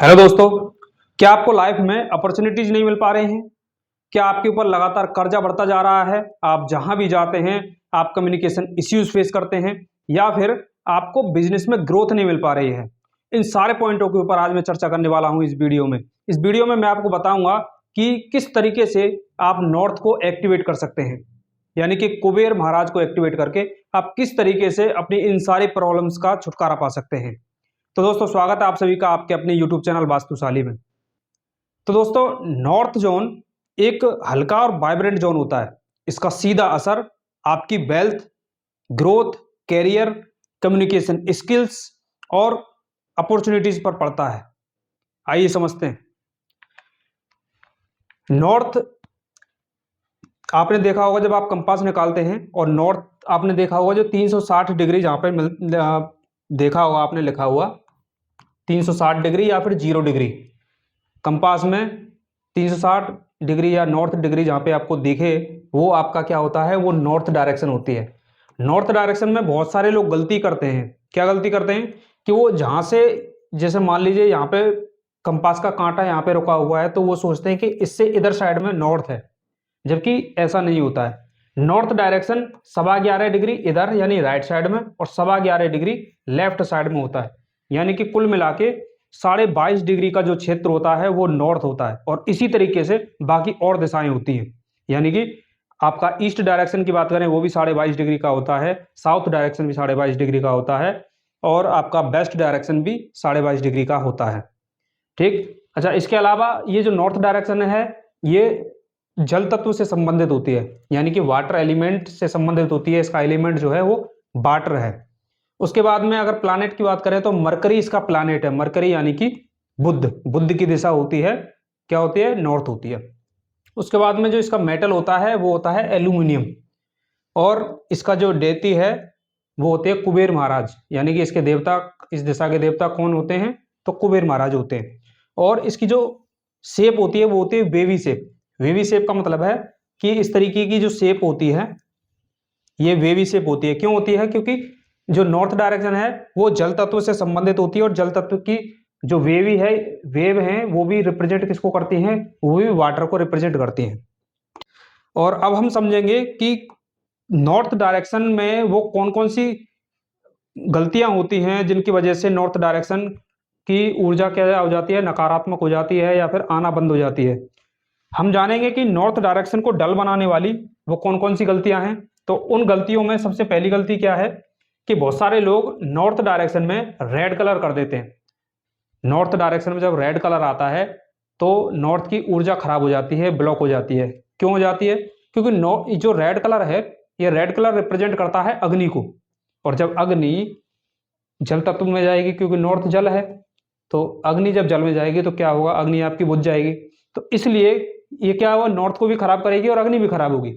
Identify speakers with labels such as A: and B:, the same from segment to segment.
A: Hello दोस्तों, क्या आपको लाइफ में अपॉर्चुनिटीज नहीं मिल पा रही हैं? क्या आपके ऊपर लगातार कर्जा बढ़ता जा रहा है? आप जहां भी जाते हैं आप कम्युनिकेशन इश्यूज फेस करते हैं या फिर आपको बिजनेस में ग्रोथ नहीं मिल पा रही है? इन सारे पॉइंटों के ऊपर आज मैं चर्चा करने वाला हूं इस वीडियो में। इस वीडियो में मैं आपको बताऊंगा कि किस तरीके से आप नॉर्थ को एक्टिवेट कर सकते हैं, यानी कि कुबेर महाराज को एक्टिवेट करके आप किस तरीके से अपनी इन सारी प्रॉब्लम्स का छुटकारा पा सकते हैं। तो दोस्तों, स्वागत है आप सभी का आपके अपने यूट्यूब चैनल वास्तुशाली में। तो दोस्तों, नॉर्थ जोन एक हल्का और वाइब्रेंट जोन होता है। इसका सीधा असर आपकी wealth, growth, career, communication skills और अपॉर्चुनिटीज पर पड़ता है। आइए समझते हैं। नॉर्थ आपने देखा होगा जब आप कंपास निकालते हैं, और नॉर्थ आपने देखा होगा जो 360 डिग्री जहां पे देखा होगा आपने लिखा हुआ 360 डिग्री या फिर 0 डिग्री। कंपास में 360 डिग्री या नॉर्थ डिग्री जहां पे आपको दिखे वो आपका क्या होता है, वो नॉर्थ डायरेक्शन होती है। नॉर्थ डायरेक्शन में बहुत सारे लोग गलती करते हैं। क्या गलती करते हैं कि वो जहां से, जैसे मान लीजिए यहाँ पे कंपास का कांटा यहाँ पे रुका हुआ है तो वो सोचते हैं कि इससे इधर साइड में नॉर्थ है, जबकि ऐसा नहीं होता है। नॉर्थ डायरेक्शन 11.25 डिग्री इधर यानी राइट साइड में और 11.25 डिग्री लेफ्ट साइड में होता है, यानी कि कुल मिला के 22.5 डिग्री का जो क्षेत्र होता है वो नॉर्थ होता है। और इसी तरीके से बाकी और दिशाएं होती हैं, यानी कि आपका ईस्ट डायरेक्शन की बात करें वो भी 22.5 डिग्री का होता है, साउथ डायरेक्शन भी 22.5 डिग्री का होता है और आपका वेस्ट डायरेक्शन भी 22.5 डिग्री का होता है। ठीक। अच्छा, इसके अलावा ये जो नॉर्थ डायरेक्शन है ये जल तत्व से संबंधित होती है, यानी कि वाटर एलिमेंट से संबंधित होती है। इसका एलिमेंट जो है वो वाटर है। उसके बाद में अगर प्लैनेट की बात करें तो मरकरी इसका प्लैनेट है। मरकरी यानी कि बुध, बुध की दिशा होती है, क्या होती है, नॉर्थ होती है। उसके बाद में जो इसका मेटल होता है वो होता है एल्यूमिनियम, और इसका जो देती है वो होते हैं कुबेर महाराज, यानी कि इसके देवता, इस दिशा के देवता कौन होते हैं, तो कुबेर महाराज होते हैं। और इसकी जो शेप होती है वो होती है वेवी शेप। वेवी शेप का मतलब है कि इस तरीके की जो शेप होती है ये वेवी शेप होती है। क्यों होती है? क्योंकि जो नॉर्थ डायरेक्शन है वो जल तत्व से संबंधित होती है, और जल तत्व की जो वेवी है, वेव है, वो भी रिप्रेजेंट किसको करती हैं, वो भी वाटर को रिप्रेजेंट करती हैं। और अब हम समझेंगे कि नॉर्थ डायरेक्शन में वो कौन कौन सी गलतियां होती हैं जिनकी वजह से नॉर्थ डायरेक्शन की ऊर्जा क्या हो जाती है, नकारात्मक हो जाती है या फिर आना बंद हो जाती है। हम जानेंगे कि नॉर्थ डायरेक्शन को डल बनाने वाली वो कौन कौन सी गलतियां हैं। तो उन गलतियों में सबसे पहली गलती क्या है कि बहुत सारे लोग नॉर्थ डायरेक्शन में रेड कलर कर देते हैं। नॉर्थ डायरेक्शन में जब रेड कलर आता है तो नॉर्थ की ऊर्जा खराब हो जाती है, ब्लॉक हो जाती है। क्यों हो जाती है? क्योंकि जो रेड कलर है, ये रेड कलर रिप्रेजेंट करता है अग्नि को, और जब अग्नि जल तत्व में जाएगी, क्योंकि नॉर्थ जल है, तो अग्नि जब जल में जाएगी तो क्या होगा, अग्नि आपकी बुझ जाएगी। तो इसलिए ये क्या हुआ, नॉर्थ को भी खराब करेगी और अग्नि भी खराब होगी।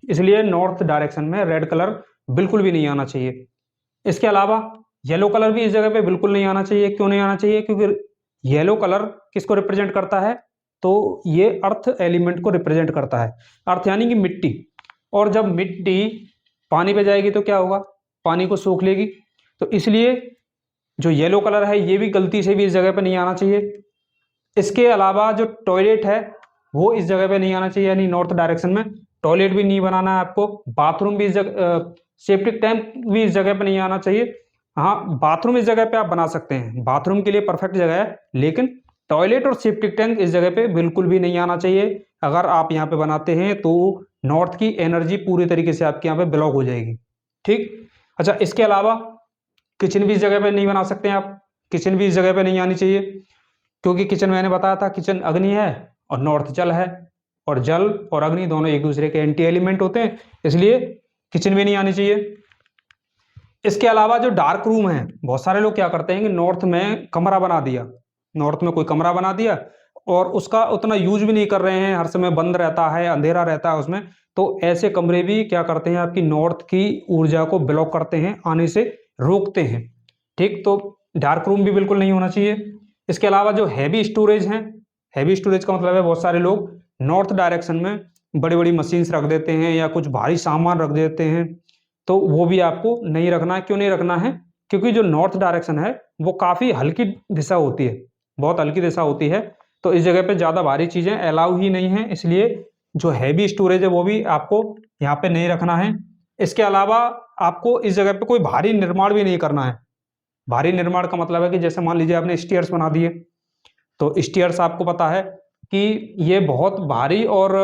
A: इसलिए नॉर्थ डायरेक्शन में रेड कलर बिल्कुल भी नहीं आना चाहिए। इसके अलावा येलो कलर भी इस जगह पे बिल्कुल नहीं आना चाहिए। क्यों नहीं आना चाहिए? क्योंकि येलो कलर किसको रिप्रेजेंट करता है, तो ये अर्थ एलिमेंट को रिप्रेजेंट करता है। अर्थ यानी कि मिट्टी, और जब मिट्टी पानी पे जाएगी तो क्या होगा, पानी को सोख लेगी। तो इसलिए जो येलो कलर है ये भी गलती से भी इस जगह पे नहीं आना चाहिए। इसके अलावा जो टॉयलेट है वो इस जगह पे नहीं आना चाहिए, यानी नॉर्थ डायरेक्शन में टॉयलेट भी नहीं बनाना है आपको। बाथरूम भी इस जगह, सेप्टिक टैंक भी इस जगह पे नहीं आना चाहिए। हाँ, बाथरूम इस जगह पे आप बना सकते हैं, बाथरूम के लिए परफेक्ट जगह है, लेकिन टॉयलेट और सेप्टिक टैंक इस जगह पे बिल्कुल भी नहीं आना चाहिए। अगर आप यहाँ पे बनाते हैं तो नॉर्थ की एनर्जी पूरी तरीके से आपके यहाँ पे ब्लॉक हो जाएगी। ठीक। अच्छा, इसके अलावा किचन भी इस जगह पे नहीं बना सकते हैं आप, किचन भी इस जगह पे नहीं आनी चाहिए, क्योंकि किचन मैंने बताया था किचन अग्नि है और नॉर्थ जल है, और जल और अग्नि दोनों एक दूसरे के एंटी एलिमेंट होते हैं, इसलिए किचन में नहीं आनी चाहिए। इसके अलावा जो डार्क रूम है, बहुत सारे लोग क्या करते हैं कि नॉर्थ में कमरा बना दिया, नॉर्थ में कोई कमरा बना दिया और उसका उतना यूज भी नहीं कर रहे हैं, हर समय बंद रहता है, अंधेरा रहता है उसमें। तो ऐसे कमरे भी क्या करते हैं, आपकी नॉर्थ की ऊर्जा को ब्लॉक करते हैं, आने से रोकते हैं। ठीक। तो डार्क रूम भी बिल्कुल नहीं होना चाहिए। इसके अलावा जो हैवी स्टोरेज है, हैवी स्टोरेज का मतलब है बहुत सारे लोग नॉर्थ डायरेक्शन में बड़ी बड़ी मशीन्स रख देते हैं या कुछ भारी सामान रख देते हैं, तो वो भी आपको नहीं रखना है। क्यों नहीं रखना है? क्योंकि जो नॉर्थ डायरेक्शन है वो काफी हल्की दिशा होती है, बहुत हल्की दिशा होती है, तो इस जगह पे ज़्यादा भारी चीज़ें अलाउ ही नहीं है, इसलिए जो हैवी स्टोरेज है वो भी आपको यहाँ पे नहीं रखना है। इसके अलावा आपको इस जगह पे कोई भारी निर्माण भी नहीं करना है। भारी निर्माण का मतलब है कि जैसे मान लीजिए आपने स्टेयर्स बना दिए, तो स्टेयर्स आपको पता है कि ये बहुत भारी और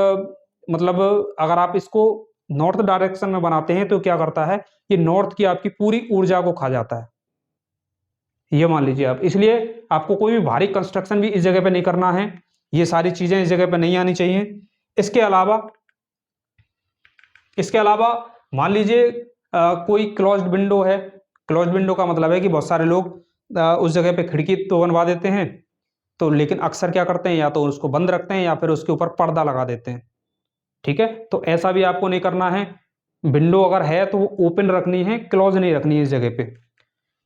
A: मतलब अगर आप इसको नॉर्थ डायरेक्शन में बनाते हैं तो क्या करता है, ये नॉर्थ की आपकी पूरी ऊर्जा को खा जाता है, ये मान लीजिए आप। इसलिए आपको कोई भी भारी कंस्ट्रक्शन भी इस जगह पे नहीं करना है, ये सारी चीजें इस जगह पे नहीं आनी चाहिए। इसके अलावा मान लीजिए कोई क्लोज्ड विंडो है। क्लोज्ड विंडो का मतलब है कि बहुत सारे लोग उस जगह पे खिड़की तो बनवा देते हैं, तो लेकिन अक्सर क्या करते हैं, या तो उसको बंद रखते हैं या फिर उसके ऊपर पर्दा लगा देते हैं। ठीक है, तो ऐसा भी आपको नहीं करना है। विंडो अगर है तो वो ओपन रखनी है, क्लोज नहीं रखनी है इस जगह पे।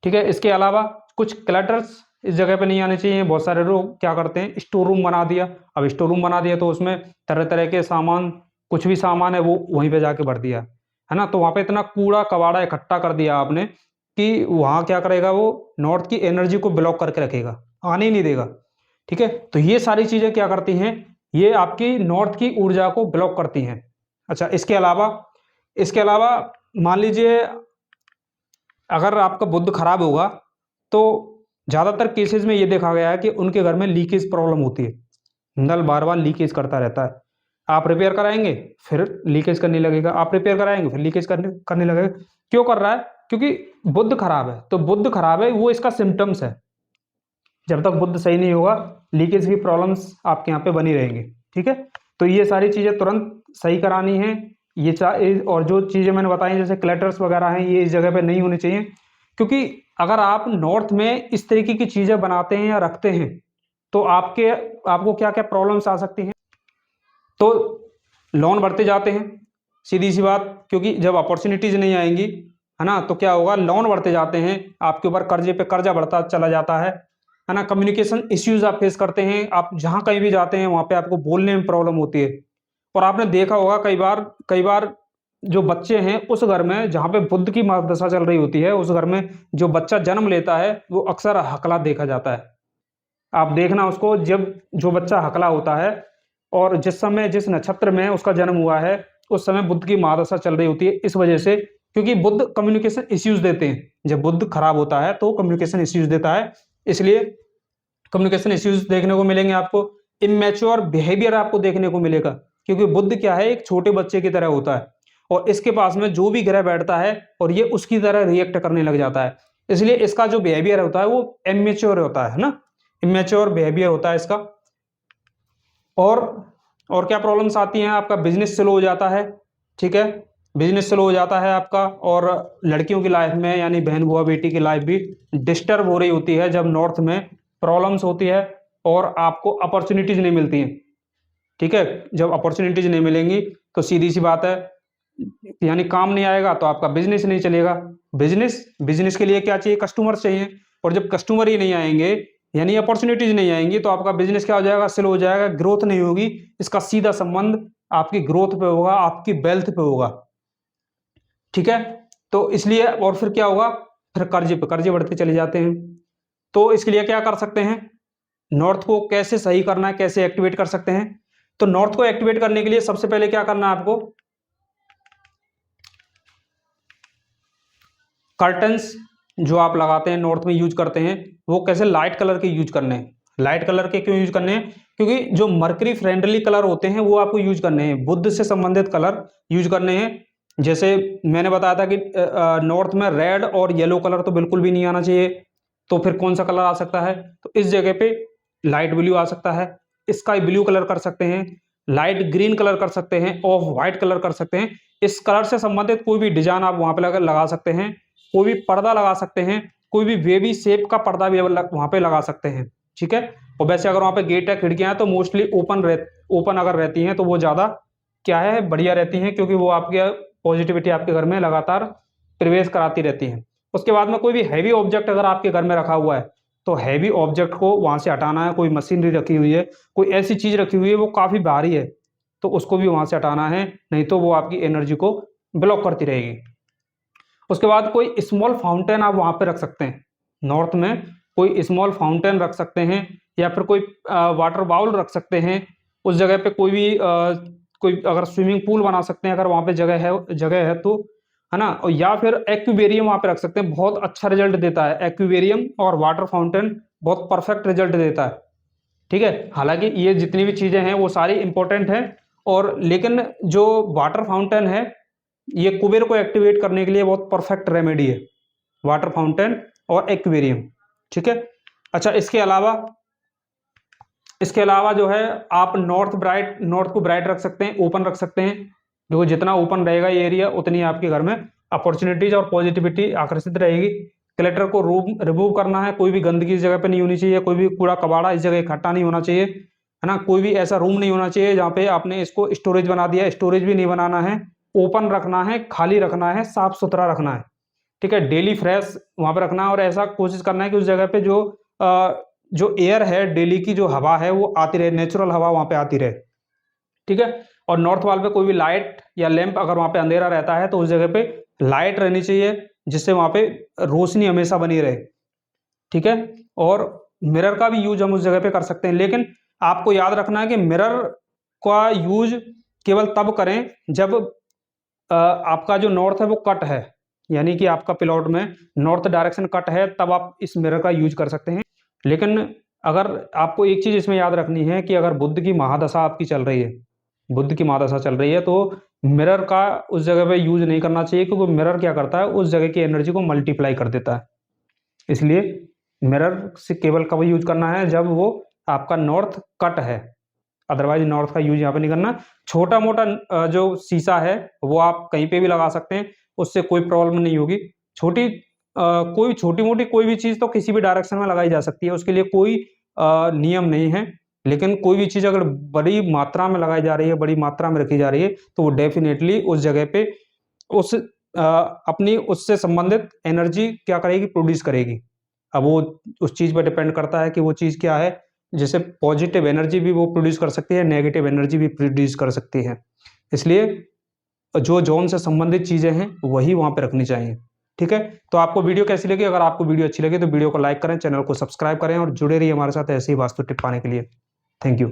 A: ठीक है, इसके अलावा कुछ क्लटर्स इस जगह पे नहीं आने चाहिए। बहुत सारे लोग क्या करते हैं, स्टोर रूम बना दिया। अब स्टोर रूम बना दिया तो उसमें तरह तरह के सामान, कुछ भी सामान है वो वहीं पे जाके भर दिया, है ना। तो वहां पे इतना कूड़ा कबाड़ा इकट्ठा कर दिया आपने कि वहां क्या करेगा, वो नॉर्थ की एनर्जी को ब्लॉक करके रखेगा, आने ही नहीं देगा। ठीक है, तो ये सारी चीजें क्या करती हैं, ये आपकी नॉर्थ की ऊर्जा को ब्लॉक करती हैं। अच्छा, इसके अलावा मान लीजिए अगर आपका बुध खराब होगा तो ज्यादातर केसेस में ये देखा गया है कि उनके घर में लीकेज प्रॉब्लम होती है, नल बार बार लीकेज करता रहता है। आप रिपेयर कराएंगे फिर लीकेज करने लगेगा, आप रिपेयर कराएंगे फिर लीकेज करने लगेगा। क्यों कर रहा है, क्योंकि बुध खराब है। तो बुध खराब है वो इसका सिम्टम्स है। जब तक बुध सही नहीं होगा लीकेज की प्रॉब्लम्स आपके यहाँ पे बनी रहेंगी। ठीक है, तो ये सारी चीजें तुरंत सही करानी है। और जो चीजें मैंने बताई जैसे क्लटर्स वगैरह हैं, ये इस जगह पे नहीं होनी चाहिए, क्योंकि अगर आप नॉर्थ में इस तरीके की चीजें बनाते हैं या रखते हैं तो आपको क्या क्या प्रॉब्लम्स आ सकती हैं। तो लोन बढ़ते जाते हैं, सीधी सी बात, क्योंकि जब अपॉर्चुनिटीज नहीं आएंगी, है ना, तो क्या होगा, लोन बढ़ते जाते हैं, आपके ऊपर कर्जे पे कर्जा बढ़ता चला जाता है ना। कम्युनिकेशन इश्यूज आप फेस करते हैं, आप जहां कहीं भी जाते हैं वहां पे आपको बोलने में प्रॉब्लम होती है। और आपने देखा होगा कई बार जो बच्चे हैं उस घर में जहां पे बुद्ध की दशा चल रही होती है, उस घर में जो बच्चा जन्म लेता है वो अक्सर हकला देखा जाता है। आप देखना उसको, जब जो बच्चा हकला होता है और जिस समय जिस नक्षत्र में उसका जन्म हुआ है उस समय बुद्ध की महादशा चल रही होती है। इस वजह से, क्योंकि बुद्ध कम्युनिकेशन इश्यूज देते हैं, जब बुद्ध खराब होता है तो कम्युनिकेशन इश्यूज देता है, इसलिए कम्युनिकेशन इश्यूज देखने को मिलेंगे आपको। इमेच्योर बिहेवियर आपको देखने को मिलेगा, क्योंकि बुद्ध क्या है, एक छोटे बच्चे की तरह होता है और इसके पास में जो भी ग्रह बैठता है और ये उसकी तरह रिएक्ट करने लग जाता है। इसलिए इसका जो बिहेवियर होता है वो इमेच्योर होता है ना, इमेच्योर बिहेवियर होता है इसका। और और क्या प्रॉब्लम्स आती हैं, आपका बिजनेस स्लो हो जाता है। ठीक है, बिजनेस स्लो हो जाता है आपका, और लड़कियों की लाइफ में यानी बहन बुआ बेटी की लाइफ भी डिस्टर्ब हो रही होती है जब नॉर्थ में प्रॉब्लम्स होती है और आपको अपॉर्चुनिटीज नहीं मिलती हैं। ठीक है, जब अपॉर्चुनिटीज नहीं मिलेंगी तो सीधी सी बात है, यानी काम नहीं आएगा तो आपका बिजनेस नहीं चलेगा। बिजनेस के लिए क्या चाहिए, कस्टमर चाहिए, और जब कस्टमर ही नहीं आएंगे यानी अपॉर्चुनिटीज नहीं आएंगी तो आपका बिजनेस क्या हो जाएगा, स्लो हो जाएगा, ग्रोथ नहीं होगी। इसका सीधा संबंध आपकी ग्रोथ पे होगा, आपकी वेल्थ पे होगा। ठीक है, तो इसलिए और फिर क्या होगा, फिर कर्जे पे कर्जे बढ़ते चले जाते हैं। तो इसके लिए क्या कर सकते हैं, नॉर्थ को कैसे सही करना है, कैसे एक्टिवेट कर सकते हैं। तो नॉर्थ को एक्टिवेट करने के लिए सबसे पहले क्या करना है आपको, कर्टन्स जो आप लगाते हैं नॉर्थ में यूज करते हैं वो कैसे लाइट कलर के यूज करने हैं। लाइट कलर के क्यों यूज करने हैं, क्योंकि जो मर्करी फ्रेंडली कलर होते हैं वो आपको यूज करने हैं, बुध से संबंधित कलर यूज करने हैं। जैसे मैंने बताया था कि नॉर्थ में रेड और येलो कलर तो बिल्कुल भी नहीं आना चाहिए। तो फिर कौन सा कलर आ सकता है, तो इस जगह पे लाइट ब्लू आ सकता है, स्काई ब्लू कलर कर सकते हैं, लाइट ग्रीन कलर कर सकते हैं, ऑफ व्हाइट कलर कर सकते हैं। इस कलर से संबंधित कोई भी डिजाइन आप वहां पे लगा सकते हैं, कोई भी पर्दा लगा सकते हैं, कोई भी बेबी शेप का पर्दा भी वहां पे लगा सकते हैं। ठीक है, और वैसे अगर वहां पे गेट या खिड़कियां हैं तो मोस्टली ओपन अगर रहती हैं तो वो ज्यादा क्या है, बढ़िया रहती हैं, क्योंकि वो आपके पॉजिटिविटी आपके घर में लगातार प्रवेश कराती रहती हैं। उसके बाद में कोई भी हैवी ऑब्जेक्ट अगर आपके घर में रखा हुआ है तो हैवी ऑब्जेक्ट को वहां से हटाना है। कोई मशीनरी रखी हुई है, कोई ऐसी चीज रखी हुई है वो काफी भारी है तो उसको भी वहां से हटाना है, नहीं तो वो आपकी एनर्जी को ब्लॉक करती रहेगी। उसके बाद कोई स्मॉल फाउंटेन आप वहां पे रख सकते हैं, नॉर्थ में कोई स्मॉल फाउंटेन रख सकते हैं या फिर कोई वाटर बाउल रख सकते हैं उस जगह पे, कोई भी कोई अगर स्विमिंग पूल बना सकते हैं अगर वहाँ पे जगह है तो, है ना। और या फिर एक्वेरियम वहाँ पे रख सकते हैं, बहुत अच्छा रिजल्ट देता है एक्वेरियम और वाटर फाउंटेन, बहुत परफेक्ट रिजल्ट देता है। ठीक है, हालांकि ये जितनी भी चीजें हैं वो सारी इंपॉर्टेंट हैं, और लेकिन जो वाटर फाउंटेन है ये कुबेर को एक्टिवेट करने के लिए बहुत परफेक्ट रेमेडी है, वाटर फाउंटेन और एक्वेरियम। ठीक है, अच्छा इसके अलावा जो है आप नॉर्थ को ब्राइट रख सकते हैं, ओपन रख सकते हैं, क्योंकि जितना ओपन रहेगा ये एरिया उतनी आपके घर में अपॉर्चुनिटीज और पॉजिटिविटी आकर्षित रहेगी। क्लटर को रिमूव करना है, कोई भी गंदगी इस जगह पे नहीं होनी चाहिए, कोई भी कूड़ा कबाड़ा इस जगह इकट्ठा नहीं होना चाहिए, है ना। कोई भी ऐसा रूम नहीं होना चाहिए जहाँ पे आपने इसको स्टोरेज बना दिया, स्टोरेज भी नहीं बनाना है, ओपन रखना है, खाली रखना है, साफ सुथरा रखना है। ठीक है, डेली फ्रेश वहां पर रखना है, और ऐसा कोशिश करना है कि उस जगह पे जो एयर है, डेली की जो हवा है वो आती रहे, नेचुरल हवा वहां पे आती रहे। ठीक है, और नॉर्थ वॉल पे कोई भी लाइट या लैंप, अगर वहां पे अंधेरा रहता है तो उस जगह पे लाइट रहनी चाहिए जिससे वहां पे रोशनी हमेशा बनी रहे। ठीक है, और मिरर का भी यूज हम उस जगह पे कर सकते हैं, लेकिन आपको याद रखना है कि मिरर का यूज केवल तब करें जब आपका जो नॉर्थ है वो कट है, यानी कि आपका प्लॉट में नॉर्थ डायरेक्शन कट है, तब आप इस मिरर का यूज कर सकते हैं। लेकिन अगर आपको एक चीज इसमें याद रखनी है कि अगर बुध की महादशा आपकी चल रही है, बुध की महादशा चल रही है, तो मिरर का उस जगह पे यूज नहीं करना चाहिए, क्योंकि मिरर क्या करता है, उस जगह की एनर्जी को मल्टीप्लाई कर देता है। इसलिए मिरर से केवल कब यूज करना है, जब वो आपका नॉर्थ कट है, अदरवाइज नॉर्थ का यूज यहाँ पे नहीं करना। छोटा मोटा जो शीशा है वो आप कहीं पे भी लगा सकते हैं, उससे कोई प्रॉब्लम नहीं होगी। कोई छोटी मोटी कोई भी चीज तो किसी भी डायरेक्शन में लगाई जा सकती है, उसके लिए कोई नियम नहीं है। लेकिन कोई भी चीज अगर बड़ी मात्रा में लगाई जा रही है, बड़ी मात्रा में रखी जा रही है, तो वो डेफिनेटली उस जगह पे उस अपनी उससे संबंधित एनर्जी क्या करेगी, प्रोड्यूस करेगी। अब वो उस चीज पर डिपेंड करता है कि वो चीज क्या है, जैसे पॉजिटिव एनर्जी भी वो प्रोड्यूस कर सकती है, नेगेटिव एनर्जी भी प्रोड्यूस कर सकती है। इसलिए जो जोन से संबंधित चीजें हैं वही वहां पे रखनी चाहिए। ठीक है, तो आपको वीडियो कैसी लगी? अगर आपको वीडियो अच्छी लगी तो वीडियो को लाइक करें, चैनल को सब्सक्राइब करें और जुड़े रहिए हमारे साथ ऐसे ही वास्तु टिप पाने के लिए। Thank you.